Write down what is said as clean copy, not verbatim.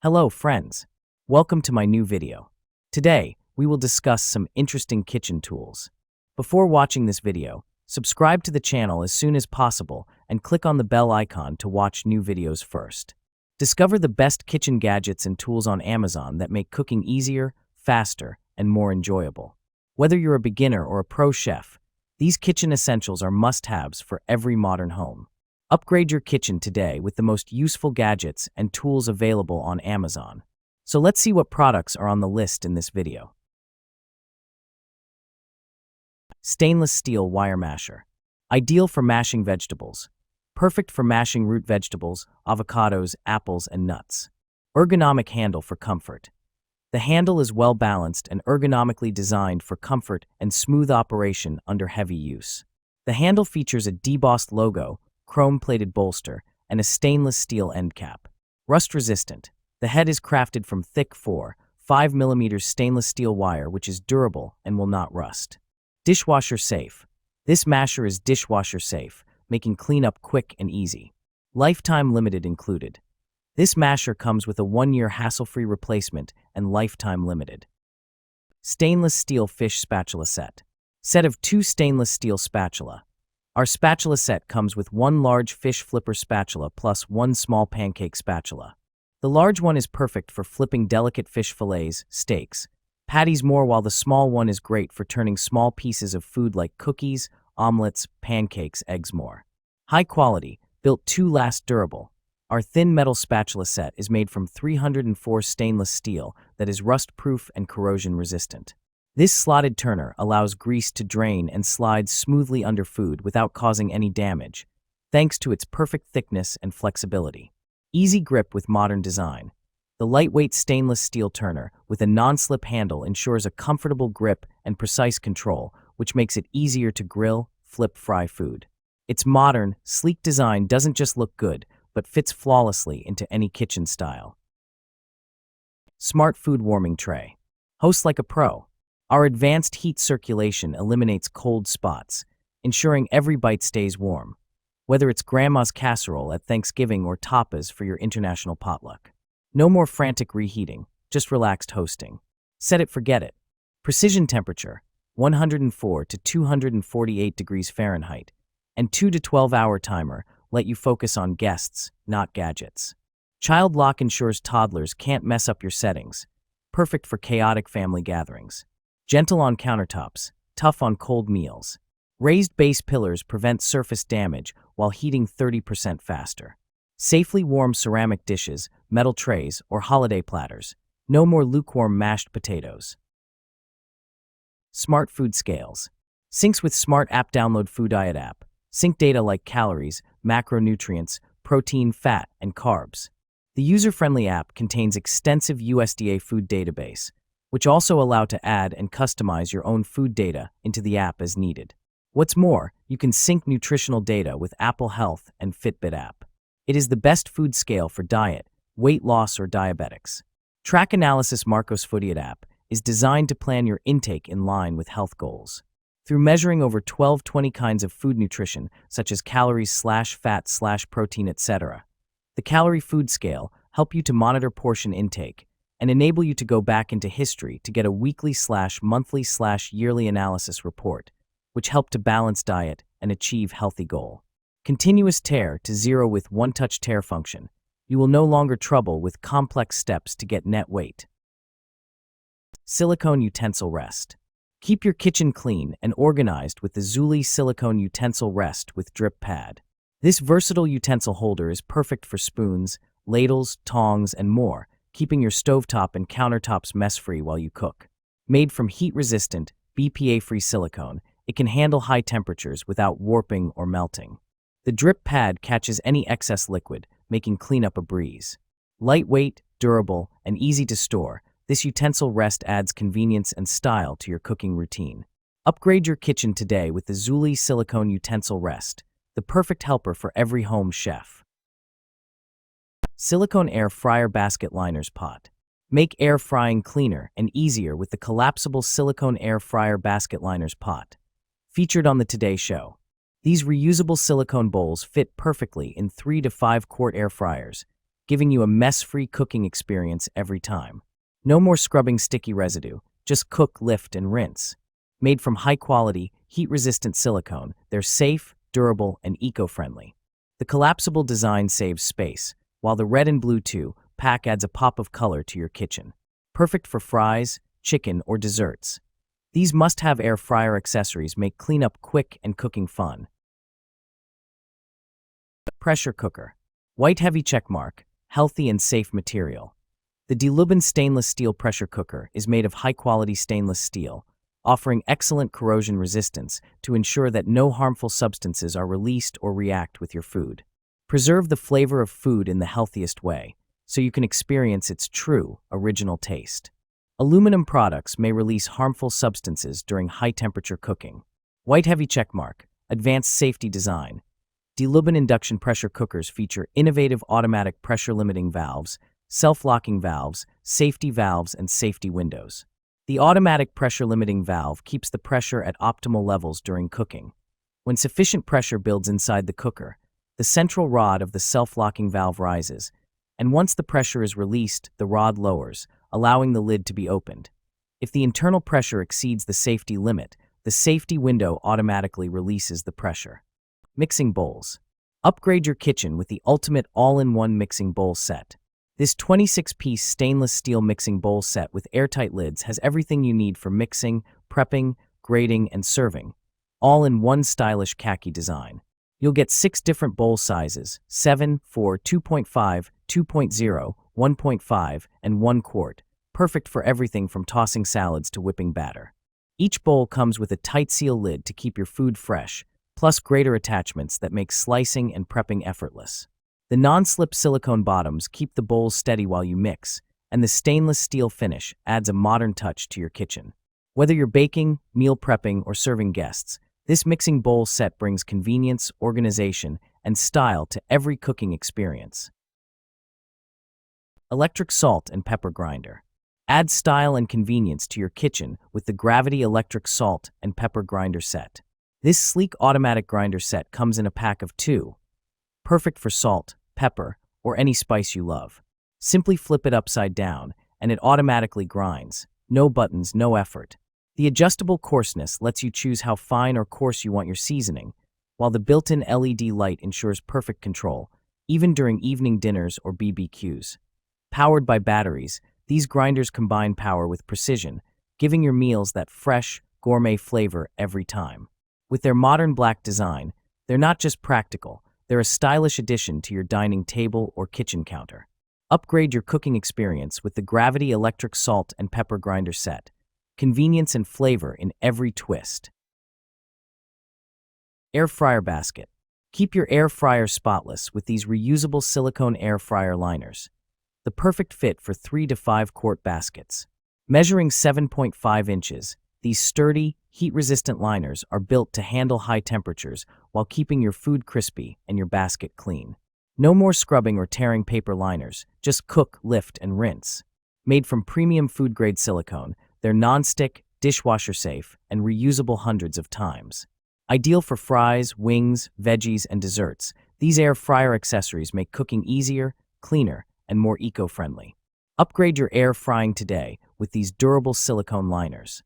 Hello friends, welcome to my new video. Today, we will discuss some interesting kitchen tools. Before watching this video, subscribe to the channel as soon as possible and click on the bell icon to watch new videos first. Discover the best kitchen gadgets and tools on Amazon that make cooking easier, faster, and more enjoyable. Whether you're a beginner or a pro chef, these kitchen essentials are must-haves for every modern home. Upgrade your kitchen today with the most useful gadgets and tools available on Amazon. So let's see what products are on the list in this video. Stainless steel wire masher. Ideal for mashing vegetables. Perfect for mashing root vegetables, avocados, apples, and nuts. Ergonomic handle for comfort. The handle is well balanced and ergonomically designed for comfort and smooth operation under heavy use. The handle features a debossed logo, chrome-plated bolster, and a stainless steel end cap. Rust-resistant. The head is crafted from thick 4-5mm stainless steel wire which is durable and will not rust. Dishwasher safe. This masher is dishwasher safe, making cleanup quick and easy. Lifetime limited included. This masher comes with a 1-year hassle-free replacement and lifetime limited. Stainless steel fish spatula set. Set of 2 stainless steel spatula. Our spatula set comes with 1 large fish flipper spatula plus 1 small pancake spatula. The large one is perfect for flipping delicate fish fillets, steaks, patties more, while the small one is great for turning small pieces of food like cookies, omelets, pancakes, eggs more. High quality, built to last, durable. Our thin metal spatula set is made from 304 stainless steel that is rust-proof and corrosion-resistant. This slotted turner allows grease to drain and slide smoothly under food without causing any damage, thanks to its perfect thickness and flexibility. Easy grip with modern design. The lightweight stainless steel turner with a non-slip handle ensures a comfortable grip and precise control, which makes it easier to grill, fry food. Its modern, sleek design doesn't just look good, but fits flawlessly into any kitchen style. Smart food warming tray. Host like a pro. Our advanced heat circulation eliminates cold spots, ensuring every bite stays warm, whether it's grandma's casserole at Thanksgiving or tapas for your international potluck. No more frantic reheating, just relaxed hosting. Set it, forget it. Precision temperature, 104 to 248 degrees Fahrenheit, and 2 to 12-hour timer let you focus on guests, not gadgets. Child lock ensures toddlers can't mess up your settings, perfect for chaotic family gatherings. Gentle on countertops, tough on cold meals. Raised base pillars prevent surface damage while heating 30% faster. Safely warm ceramic dishes, metal trays, or holiday platters. No more lukewarm mashed potatoes. Smart food scales. Syncs with Smart App. Download Food Diet app. Sync data like calories, macronutrients, protein, fat, and carbs. The user-friendly app contains extensive USDA food database, which also allow to add and customize your own food data into the app as needed. What's more, you can sync nutritional data with Apple Health and Fitbit app. It is the best food scale for diet, weight loss, or diabetics. Track Analysis. Marcos Food Diet app is designed to plan your intake in line with health goals. Through measuring over 20 kinds of food nutrition, such as calories, fat, protein, etc., the Calorie Food Scale help you to monitor portion intake and enable you to go back into history to get a weekly, monthly, yearly analysis report, which help to balance diet and achieve healthy goal. Continuous tear to zero with one-touch tear function. You will no longer trouble with complex steps to get net weight. Silicone utensil rest. Keep your kitchen clean and organized with the Zuli silicone utensil rest with drip pad. This versatile utensil holder is perfect for spoons, ladles, tongs, and more, keeping your stovetop and countertops mess-free while you cook. Made from heat-resistant, BPA-free silicone, it can handle high temperatures without warping or melting. The drip pad catches any excess liquid, making cleanup a breeze. Lightweight, durable, and easy to store, this utensil rest adds convenience and style to your cooking routine. Upgrade your kitchen today with the Zuli silicone utensil rest, the perfect helper for every home chef. Silicone air fryer basket liners pot. Make air frying cleaner and easier with the collapsible silicone air fryer basket liners pot. Featured on the Today Show. These reusable silicone bowls fit perfectly in 3 to 5 quart air fryers, giving you a mess-free cooking experience every time. No more scrubbing sticky residue, just cook, lift, and rinse. Made from high-quality, heat-resistant silicone, they're safe, durable, and eco-friendly. The collapsible design saves space, while the red and blue 2-pack adds a pop of color to your kitchen. Perfect for fries, chicken, or desserts. These must-have air fryer accessories make cleanup quick and cooking fun. Pressure cooker. White heavy checkmark, healthy and safe material. The DeLuban stainless steel pressure cooker is made of high-quality stainless steel, offering excellent corrosion resistance to ensure that no harmful substances are released or react with your food. Preserve the flavor of food in the healthiest way, so you can experience its true, original taste. Aluminum products may release harmful substances during high-temperature cooking. White heavy checkmark, advanced safety design. DeLuban induction pressure cookers feature innovative automatic pressure-limiting valves, self-locking valves, safety valves, and safety windows. The automatic pressure-limiting valve keeps the pressure at optimal levels during cooking. When sufficient pressure builds inside the cooker, the central rod of the self-locking valve rises, and once the pressure is released, the rod lowers, allowing the lid to be opened. If the internal pressure exceeds the safety limit, the safety window automatically releases the pressure. Mixing bowls. Upgrade your kitchen with the ultimate all-in-one mixing bowl set. This 26-piece stainless steel mixing bowl set with airtight lids has everything you need for mixing, prepping, grating, and serving, all in one stylish khaki design. You'll get 6 different bowl sizes: 7, 4, 2.5, 2.0, 1.5, and 1 quart, perfect for everything from tossing salads to whipping batter. Each bowl comes with a tight seal lid to keep your food fresh, plus grater attachments that make slicing and prepping effortless. The non-slip silicone bottoms keep the bowls steady while you mix, and the stainless steel finish adds a modern touch to your kitchen. Whether you're baking, meal prepping, or serving guests, this mixing bowl set brings convenience, organization, and style to every cooking experience. Electric salt and pepper grinder. Add style and convenience to your kitchen with the Gravity Electric Salt and Pepper Grinder Set. This sleek automatic grinder set comes in a pack of 2, perfect for salt, pepper, or any spice you love. Simply flip it upside down, and it automatically grinds. No buttons, no effort. The adjustable coarseness lets you choose how fine or coarse you want your seasoning, while the built-in LED light ensures perfect control, even during evening dinners or BBQs. Powered by batteries, these grinders combine power with precision, giving your meals that fresh, gourmet flavor every time. With their modern black design, they're not just practical, they're a stylish addition to your dining table or kitchen counter. Upgrade your cooking experience with the Gravity Electric Salt and Pepper Grinder Set. Convenience and flavor in every twist. Air fryer basket. Keep your air fryer spotless with these reusable silicone air fryer liners. The perfect fit for 3 to 5 quart baskets. Measuring 7.5 inches, these sturdy, heat-resistant liners are built to handle high temperatures while keeping your food crispy and your basket clean. No more scrubbing or tearing paper liners, just cook, lift, and rinse. Made from premium food-grade silicone, they're non-stick, dishwasher-safe, and reusable hundreds of times. Ideal for fries, wings, veggies, and desserts, these air fryer accessories make cooking easier, cleaner, and more eco-friendly. Upgrade your air frying today with these durable silicone liners.